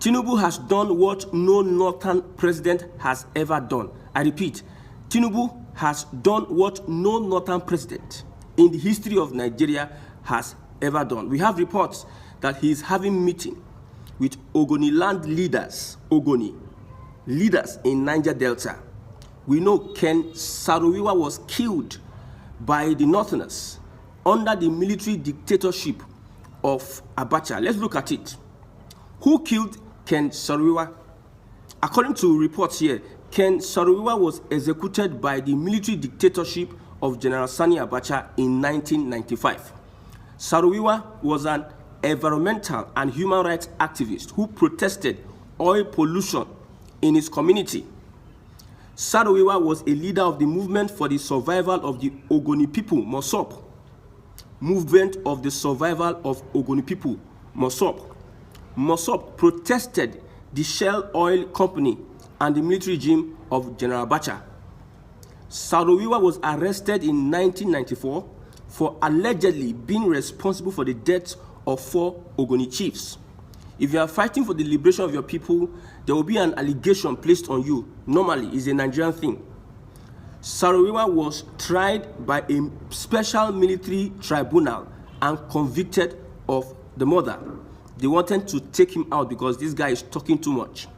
Tinubu has done what no northern president has ever done. I repeat, Tinubu has done what no northern president in the history of Nigeria has ever done. We have reports that he is having meeting with Ogoniland leaders, Ogoni, leaders in Niger Delta. We know Saro Wiwa was killed by the Northerners under the military dictatorship of Abacha. Let's look at it. Who killed Saro Wiwa? According to reports here, Saro Wiwa was executed by the military dictatorship of General Sani Abacha in 1995. Saro Wiwa was an environmental and human rights activist who protested oil pollution in his community. Saro Wiwa was a leader of the movement for the survival of the Ogoni people, Mosop. Movement of the survival of Ogoni people, Mosop. Mosop protested the Shell Oil Company and the military regime of General Abacha. Saro Wiwa was arrested in 1994 for allegedly being responsible for the deaths of 4 Ogoni chiefs. If you are fighting for the liberation of your people, there will be an allegation placed on you. Normally, it's a Nigerian thing. Saro Wiwa was tried by a special military tribunal and convicted of the murder. They wanted to take him out because this guy is talking too much.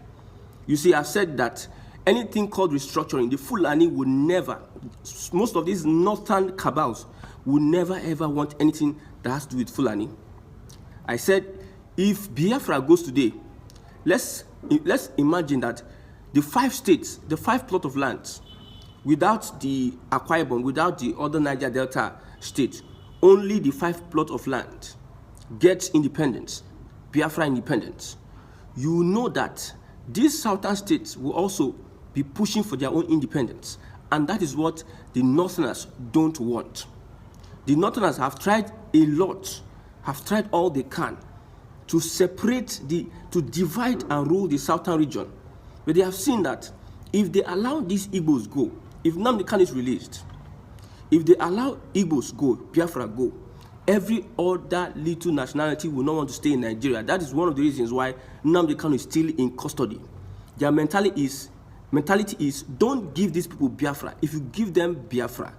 You see, I've said that anything called restructuring, the Fulani would never, most of these northern cabals would never ever want anything that has to do with Fulani. I said, if Biafra goes today, let's imagine that the 5 states, the 5 plots of land, without the Akwa Ibom, without the other Niger Delta states, only the 5 plots of land get independence, Biafra independence. You know that these southern states will also be pushing for their own independence, and that is what the Northerners don't want. The Northerners have tried a lot, have tried all they can to separate, to divide and rule the southern region. But they have seen that if they allow these Igbos go, if Nnamdi Kanu is released, if they allow Igbos go, Biafra go, every other little nationality will not want to stay in Nigeria. That is one of the reasons why Nnamdi Kanu is still in custody. Their mentality is don't give these people Biafra. If you give them Biafra,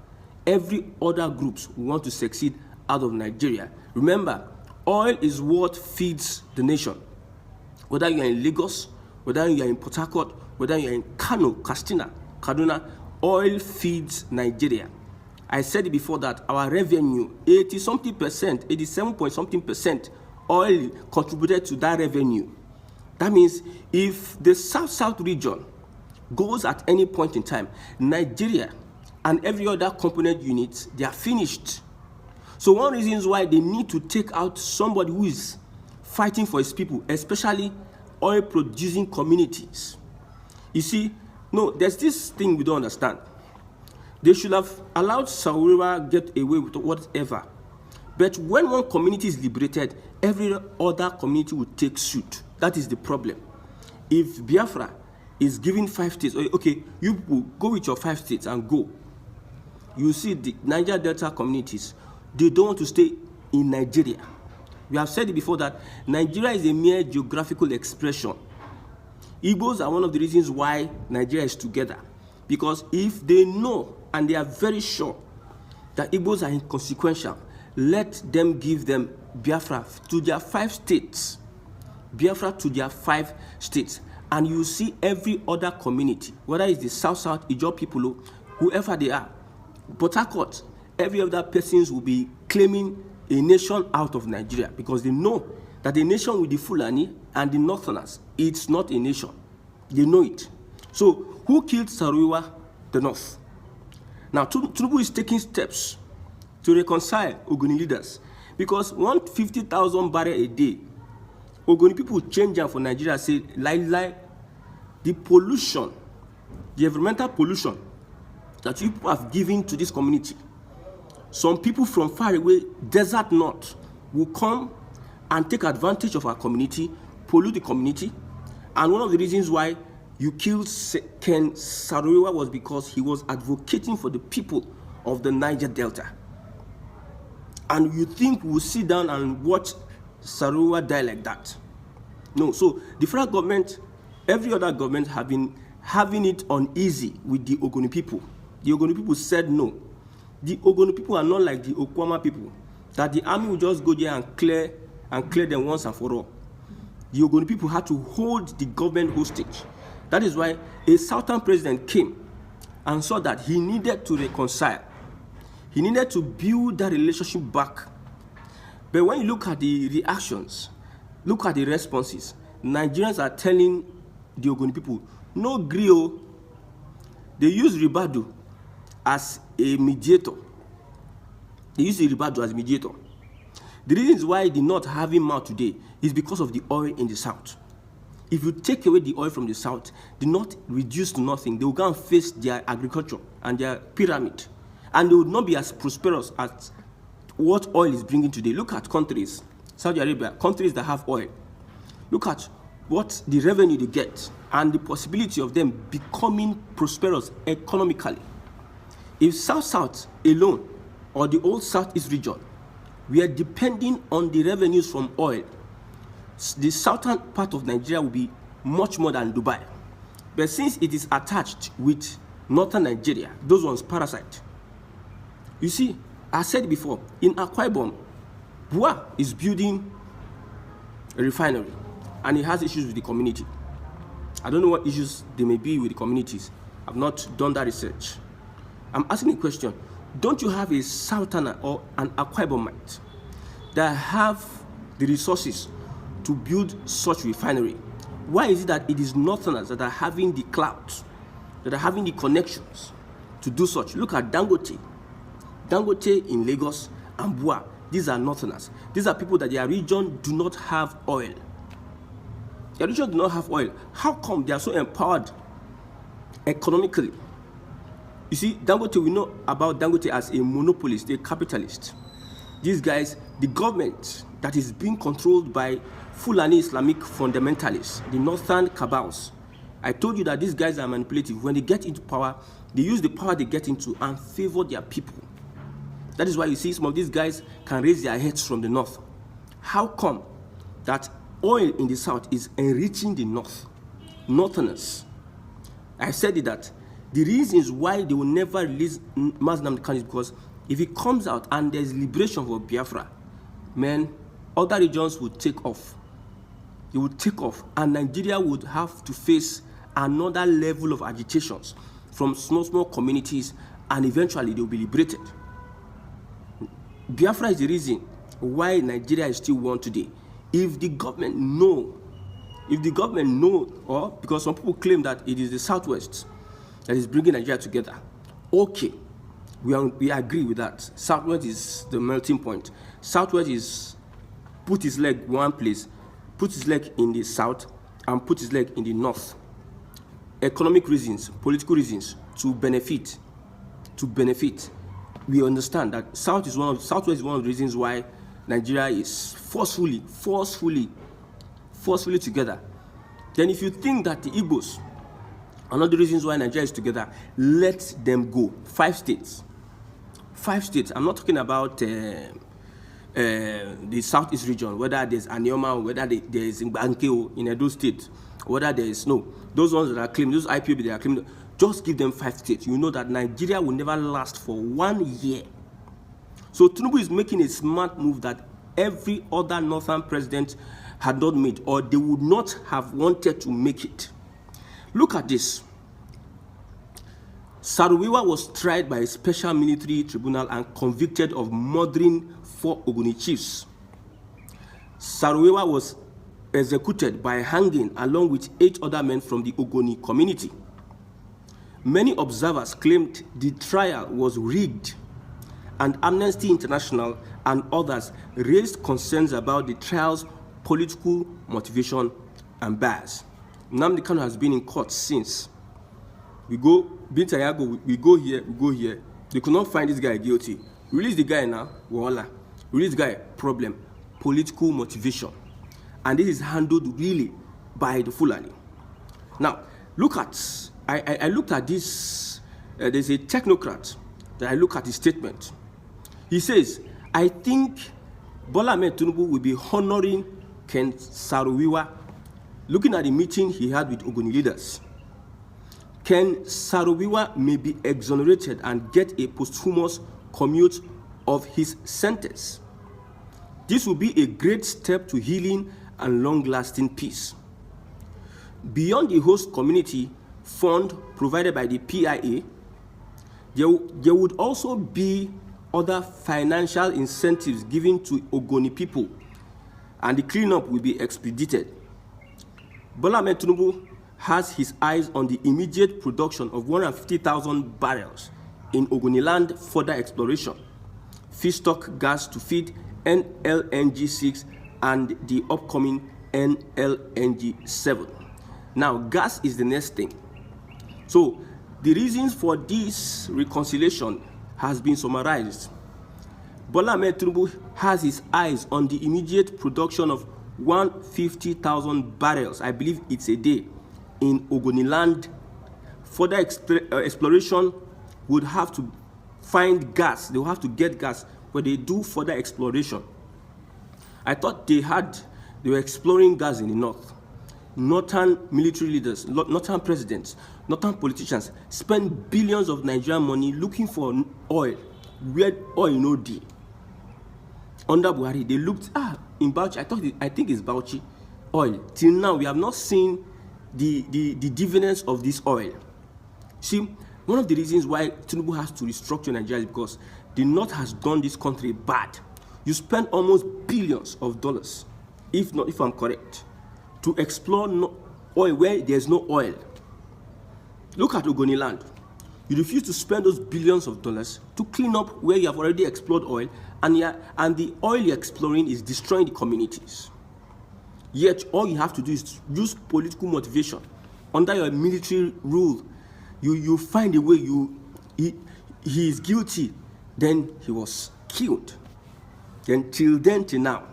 every other groups will want to succeed out of Nigeria. Remember, oil is what feeds the nation. Whether you are in Lagos, whether you are in Port Harcourt, whether you are in Kano, Katsina, Kaduna, oil feeds Nigeria. I said it before that our revenue, 80-something%, 87-point-something%, oil contributed to that revenue. That means if the South region goes at any point in time, Nigeria and every other component unit, they are finished. So one reason why they need to take out somebody who is fighting for his people, especially oil-producing communities. You see, no, there's this thing we don't understand. They should have allowed Saro Wiwa get away with whatever. But when one community is liberated, every other community will take suit. That is the problem. If Biafra is giving 5 states, okay, you people go with your 5 states and go. You see the Niger Delta communities, they don't want to stay in Nigeria. We have said it before that Nigeria is a mere geographical expression. Igbos are one of the reasons why Nigeria is together. Because if they know and they are very sure that Igbos are inconsequential, let them give them Biafra to their 5 states. Biafra to their 5 states. And you see every other community, whether it's the South, Ijaw people, whoever they are, Port Harcourt, every other persons will be claiming a nation out of Nigeria because they know that the nation with the Fulani and the Northerners, it's not a nation. They know it. So who killed Saro Wiwa? The North. Now Tinubu is taking steps to reconcile Ogoni leaders because 150,000 barrels a day, Ogoni people change them for Nigeria, say, the pollution, the environmental pollution that you people have given to this community. Some people from far away, desert north, will come and take advantage of our community, pollute the community. And one of the reasons why you killed Saro Wiwa was because he was advocating for the people of the Niger Delta. And you think we'll sit down and watch Saro Wiwa die like that? No. So the federal government, every other government have been having it uneasy with the Ogoni people. The Ogoni people said no. The Ogoni people are not like the Okwama people, that the army will just go there and clear them once and for all. The Ogoni people had to hold the government hostage. That is why a southern president came and saw that he needed to reconcile. He needed to build that relationship back. But when you look at the reactions, look at the responses, Nigerians are telling the Ogoni people, no grill. They use Ribadu as a mediator. They use the Ribadu as a mediator. The reasons why they're not having mouth today is because of the oil in the south. If you take away the oil from the south, the north reduce to nothing. They will go and face their agriculture and their pyramid. And they would not be as prosperous as what oil is bringing today. Look at countries, Saudi Arabia, countries that have oil. Look at what the revenue they get and the possibility of them becoming prosperous economically. If South alone or the old Southeast region, we are depending on the revenues from oil, the southern part of Nigeria will be much more than Dubai. But since it is attached with northern Nigeria, those ones parasite. You see, I said before, in Akwa Ibom, Bua is building a refinery and it has issues with the community. I don't know what issues there may be with the communities. I've not done that research. I'm asking a question. Don't you have a southerner or an Akwa Ibomite that have the resources to build such refinery? Why is it that it is northerners that are having the clout, that are having the connections to do such? Look at Dangote. Dangote in Lagos and Bua. These are northerners. These are people that their region do not have oil. Their region do not have oil. How come they are so empowered economically? You see, Dangote, we know about Dangote as a monopolist, a capitalist. These guys, the government that is being controlled by Fulani Islamic fundamentalists, the northern cabals. I told you that these guys are manipulative. When they get into power, they use the power they get into and favor their people. That is why you see some of these guys can raise their heads from the north. How come that oil in the south is enriching the north? Northerners. I said it that the reasons why they will never release Maznam Khan is because if it comes out and there's liberation for Biafra, man, other regions would take off. They would take off, and Nigeria would have to face another level of agitations from small communities, and eventually they will be liberated. Biafra is the reason why Nigeria is still one today. If the government know, or because some people claim that it is the Southwest that is bringing Nigeria together, okay, we agree with that. Southwest is the melting point. Southwest is put his leg one place, put his leg in the south, and put his leg in the north. Economic reasons, political reasons, to benefit. We understand that Southwest is one of the reasons why Nigeria is forcefully together. Then if you think that the Igbos are not the reasons why Nigeria is together, let them go. 5 states. I'm not talking about the Southeast region, whether there's Anioma, whether there is Mbankeo in Edo State, whether there is no. Those ones that are claiming, those IPOB that are claiming, just give them 5 states. You know that Nigeria will never last for 1 year. So Tinubu is making a smart move that every other northern president had not made, or they would not have wanted to make it. Look at this. Saro Wiwa was tried by a special military tribunal and convicted of murdering 4 Ogoni chiefs. Saro Wiwa was executed by hanging along with 8 other men from the Ogoni community. Many observers claimed the trial was rigged, and Amnesty International and others raised concerns about the trial's political motivation and bias. Nnamdi Kanu has been in court since. We go here. They could not find this guy guilty. Release the guy now, voila. Release the guy, problem. Political motivation. And this is handled really by the Fulani. Now, look at, I looked at this, there's a technocrat that I look at his statement. He says, I think Bola Ahmed Tinubu will be honoring Ken Saro Wiwa Looking at the meeting he had with Ogoni leaders, Ken Saro Wiwa may be exonerated and get a posthumous commute of his sentence. This will be a great step to healing and long-lasting peace. Beyond the host community fund provided by the PIA, there would also be other financial incentives given to Ogoni people, and the cleanup will be expedited. Bola Ahmed Tinubu has his eyes on the immediate production of 150,000 barrels in Ogoniland further exploration, feedstock gas to feed NLNG-6 and the upcoming NLNG-7. Now, gas is the next thing. So, the reasons for this reconciliation has been summarized. Bola Ahmed Tinubu has his eyes on the immediate production of 150,000 barrels, I believe it's a day, in Ogoniland. Further exploration would have to find gas. They will have to get gas where they do further exploration. I thought they were exploring gas in the north. Northern military leaders, northern presidents, northern politicians spend billions of Nigerian money looking for oil, where oil no dey. Under Buhari, they looked, in Bauchi, I think it's Bauchi oil. Till now, we have not seen the dividends of this oil. See, one of the reasons why Tinubu has to restructure Nigeria is because the North has done this country bad. You spend almost billions of dollars, if I'm correct, to explore oil where there's no oil. Look at Ogoniland. You refuse to spend those billions of dollars to clean up where you have already explored oil, and the oil you're exploring is destroying the communities. Yet all you have to do is use political motivation. Under your military rule, you find a way. He is guilty. Then he was killed. Then till now,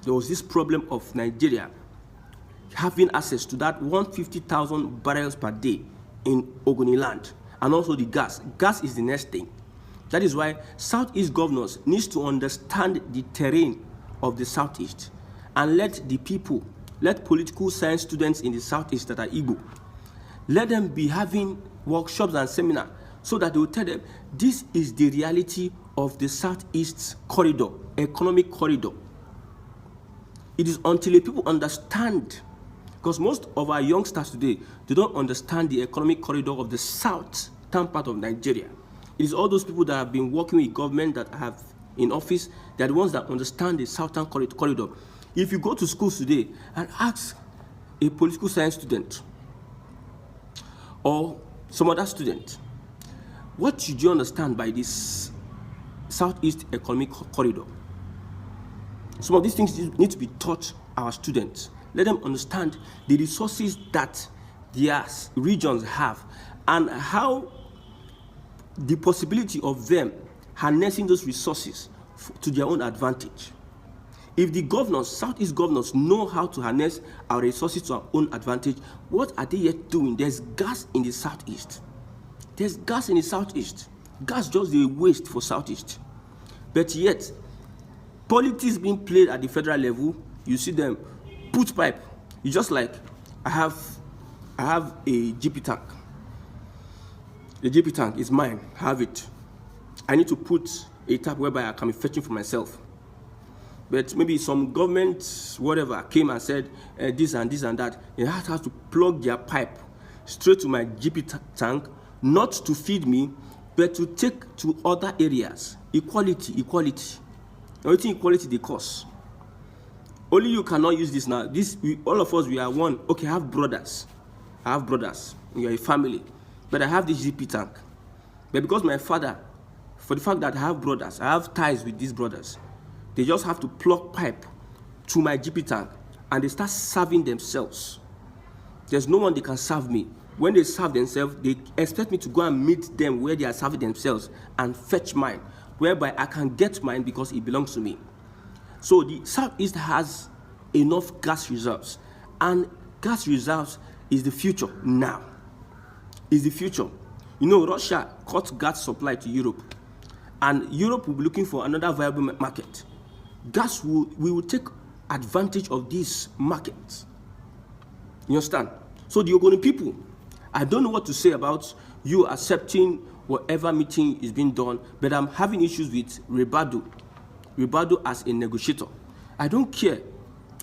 there was this problem of Nigeria having access to that 150,000 barrels per day in Ogoniland, and also the gas. Gas is the next thing. That is why Southeast governors need to understand the terrain of the Southeast and let political science students in the Southeast that are Igbo, let them be having workshops and seminars so that they will tell them this is the reality of the Southeast corridor, economic corridor. It is until the people understand, because most of our youngsters today, they don't understand the economic corridor of the southern part of Nigeria. It is all those people that have been working with government that have in office, they are the ones that understand the southern corridor. If you go to schools today and ask a political science student or some other student, what should you understand by this Southeast economic corridor? Some of these things need to be taught our students. Let them understand the resources that their regions have and how the possibility of them harnessing those resources to their own advantage. If the governors, Southeast governors, know how to harness our resources to our own advantage, what are they yet doing? There's gas in the Southeast. There's gas in the Southeast. Gas just a waste for Southeast. But yet, politics being played at the federal level, you see them put pipe. It's just like I have a GP tank. The GP tank is mine. I have it. I need to put a tap whereby I can be fetching for myself. But maybe some government, whatever, came and said this and this and that. They have to plug their pipe straight to my GP tank, not to feed me, but to take to other areas. Equality. Everything equality they cause. Only you cannot use this now. All of us, we are one. Okay, I have brothers. You are a family. But I have this GP tank. But because my father, for the fact that I have brothers, I have ties with these brothers, they just have to plug pipe to my GP tank and they start serving themselves. There's no one they can serve me. When they serve themselves, they expect me to go and meet them where they are serving themselves and fetch mine, whereby I can get mine because it belongs to me. So the Southeast has enough gas reserves, and gas reserves is the future now. Is the future. You know, Russia cut gas supply to Europe, and Europe will be looking for another viable market. We will take advantage of this market. You understand? So the Ogoni people, I don't know what to say about you accepting whatever meeting is being done, but I'm having issues with Ribadu as a negotiator. I don't care.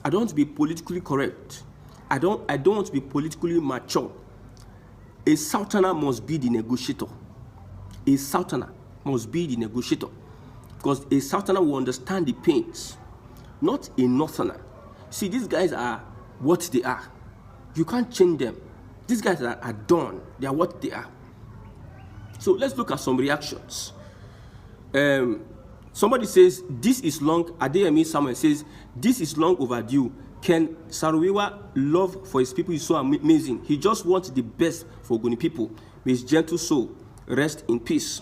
I don't want to be politically correct. I don't want to be politically mature. A Southerner must be the negotiator. A Southerner must be the negotiator. Because a Southerner will understand the pains, not a Northerner. See, these guys are what they are. You can't change them. These guys are done. They are what they are. So let's look at some reactions. Somebody says, this is long. Adeyemi Samuel says, this is long overdue. Can Saro Wiwa love for his people is so amazing. He just wants the best for Ogoni people. May his gentle soul rest in peace.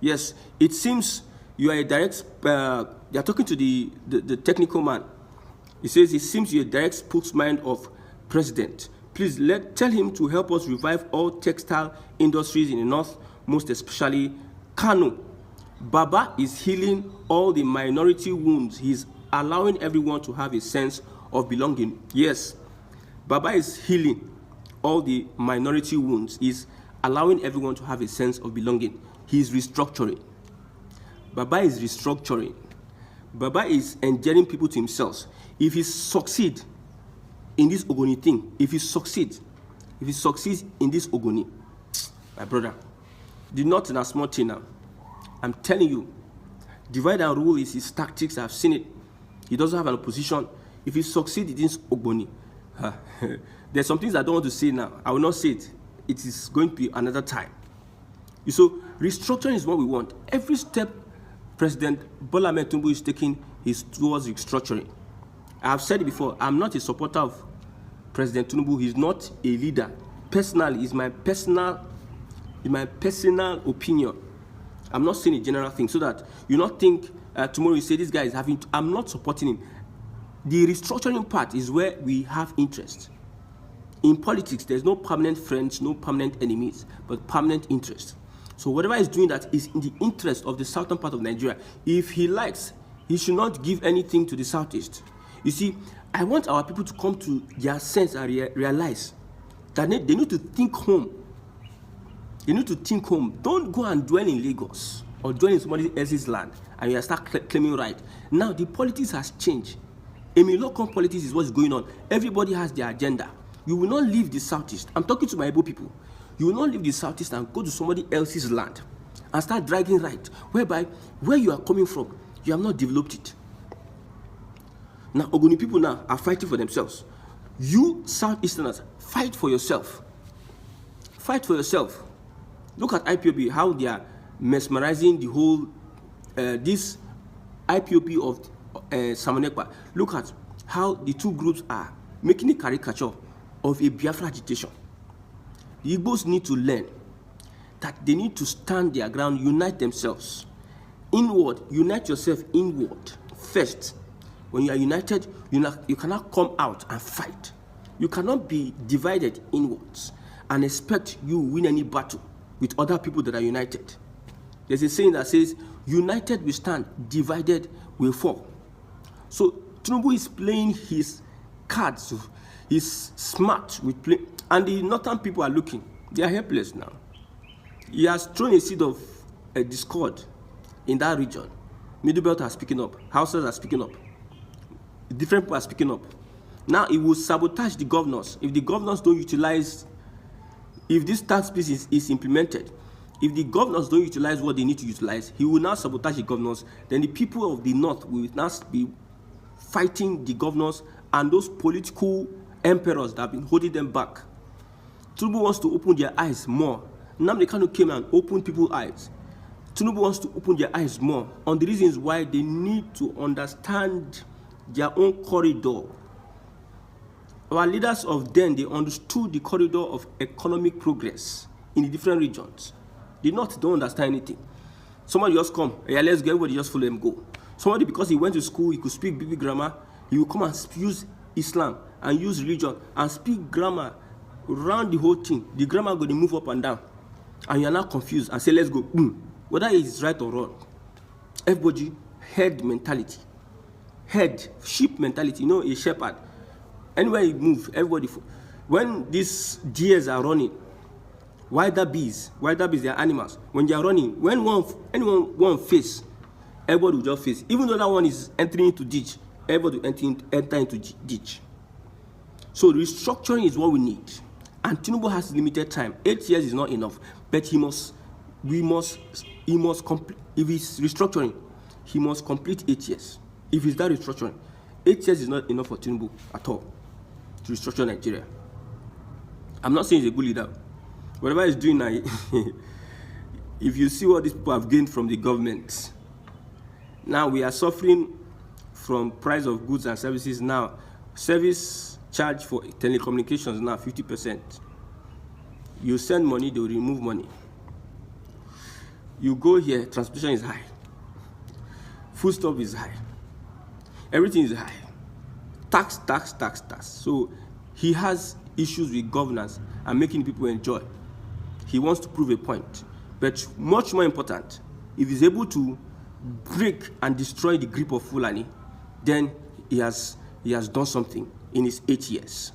Yes, it seems you are a direct, they are talking to the technical man. He says, it seems you're a direct spokesman of president. Please tell him to help us revive all textile industries in the north, most especially Kano. Baba is healing all the minority wounds. He's allowing everyone to have a sense of belonging. Yes, Baba is healing all the minority wounds. He's allowing everyone to have a sense of belonging. He's restructuring. Baba is restructuring. Baba is endearing people to himself. If he succeeds in this Ogoni thing, if he succeeds in this Ogoni, my brother, the not in a small thing now. I'm telling you, divide and rule is his tactics. I've seen it. He doesn't have an opposition. If he succeeds in this Ogoni, there's some things I don't want to say now. I will not say it. It is going to be another time. So restructuring is what we want. Every step President Bola Ahmed Tinubu is taking is towards restructuring. I have said it before. I'm not a supporter of President Tinubu. He's not a leader. Personally, it's my personal opinion. I'm not saying a general thing, so that you not think tomorrow you say this guy is having. I'm not supporting him. The restructuring part is where we have interest. In politics, there's no permanent friends, no permanent enemies, but permanent interest. So whatever he's doing that is in the interest of the southern part of Nigeria. If he likes, he should not give anything to the southeast. You see, I want our people to come to their sense and realize that they need to think home. They need to think home. Don't go and dwell in Lagos or dwell in somebody else's land and you start claiming right. Now the politics has changed. Local politics is what's going on. Everybody has their agenda. You will not leave the southeast. I'm talking to my Igbo people. You will not leave the southeast and go to somebody else's land and start dragging right, whereby where you are coming from, you have not developed it. Now, Ogoni people now are fighting for themselves. You Southeasterners, fight for yourself. Fight for yourself. Look at IPOB, how they are mesmerizing the whole, this IPOB of Samonekpa. Look at how the two groups are making a caricature of a Biafra agitation. The Igbos need to learn that they need to stand their ground, unite themselves. Inward, unite yourself inward first. When you are united, you cannot come out and fight. You cannot be divided inwards and expect you win any battle with other people that are united. There's a saying that says, united we stand, divided we fall. So Tinubu is playing his cards. He's smart with play, and the northern people are looking. They are helpless now. He has thrown a seed of discord in that region. Middle Belt are speaking up. Houses are speaking up. Different people are speaking up. Now it will sabotage the governors. If the governors don't utilize, if this tax piece is implemented, if the governors don't utilize what they need to utilize, he will now sabotage the governors. Then the people of the north will now be fighting the governors and those political emperors that have been holding them back. Tinubu wants to open their eyes more. Nnamdi Kanu came and opened people's eyes. Tinubu wants to open their eyes more on the reasons why they need to understand their own corridor. Our leaders of then, they understood the corridor of economic progress in the different regions. The North don't understand anything. Somebody just come, yeah, let's go, everybody just follow him, go. Somebody, because he went to school, he could speak big grammar, he will come and use Islam and use religion and speak grammar around the whole thing. The grammar going to move up and down. And you are now confused and say, let's go. Whether it is right or wrong. Everybody, herd mentality. Herd, sheep mentality. You know, a shepherd. Anywhere you move, everybody. When these deers are running, wilder bees, they are animals. When they are running, when one face, everybody will just face. Even though that one is entering into ditch, everybody will enter into ditch. So restructuring is what we need. And Tinubu has limited time. 8 years is not enough. But he must complete. If it's restructuring, he must complete 8 years. If it's that restructuring, 8 years is not enough for Tinubu at all to restructure Nigeria. I'm not saying he's a good leader. Whatever he's doing now, if you see what these people have gained from the government, now we are suffering from price of goods and services now. Service charge for telecommunications now 50%. You send money, they will remove money. You go here, transportation is high. Foodstuff is high. Everything is high. Tax. So he has issues with governance and making people enjoy. He wants to prove a point. But much more important, if he's able to break and destroy the grip of Fulani, then he has done something in his 8 years.